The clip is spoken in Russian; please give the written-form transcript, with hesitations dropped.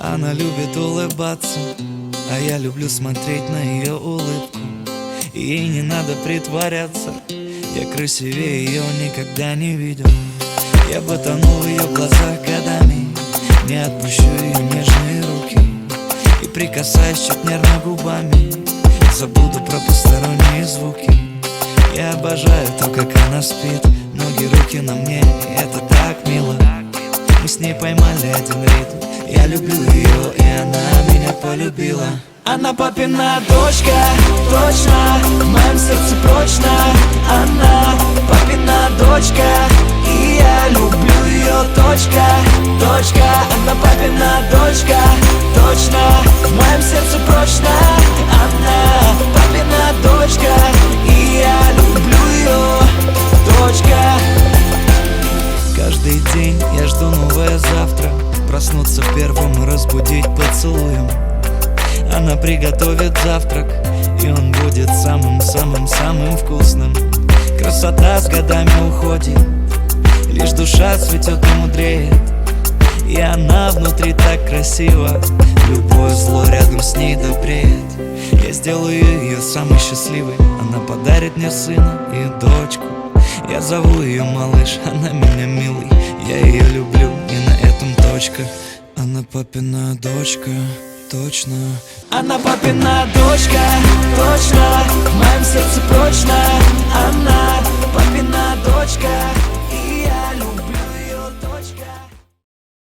Она любит улыбаться, а я люблю смотреть на ее улыбку. Ей не надо притворяться, я красивее ее никогда не видел. Я бы тонул в ее глазах годами, не отпущу ее нежные руки. И прикасаясь чуть нервно губами, забуду про посторонние звуки. Я обожаю то, как она спит, ноги, руки на мне, это так мило. Мы с ней поймали один ритм, я люблю ее, и она меня полюбила. Она папина дочка, точно, в моем сердце прочно. Она папина дочка, и я люблю ее, точка, точка. Она папина дочка, точно, в моем сердце прочно. Она папина дочка, и я люблю ее, точка. Каждый день я жду новое завтра, проснуться первым и разбудить поцелуем. Она приготовит завтрак, и он будет самым-самым-самым вкусным. Красота с годами уходит, лишь душа цветет и мудреет. И она внутри так красива, любое зло рядом с ней добреет. Я сделаю ее самой счастливой, она подарит мне сына и дочку. Я зову ее малыш, она меня милый, я ее люблю, и на этом точка. Она папина дочка, точно. Она папина дочка, точно, в моем сердце прочно. Она папина дочка.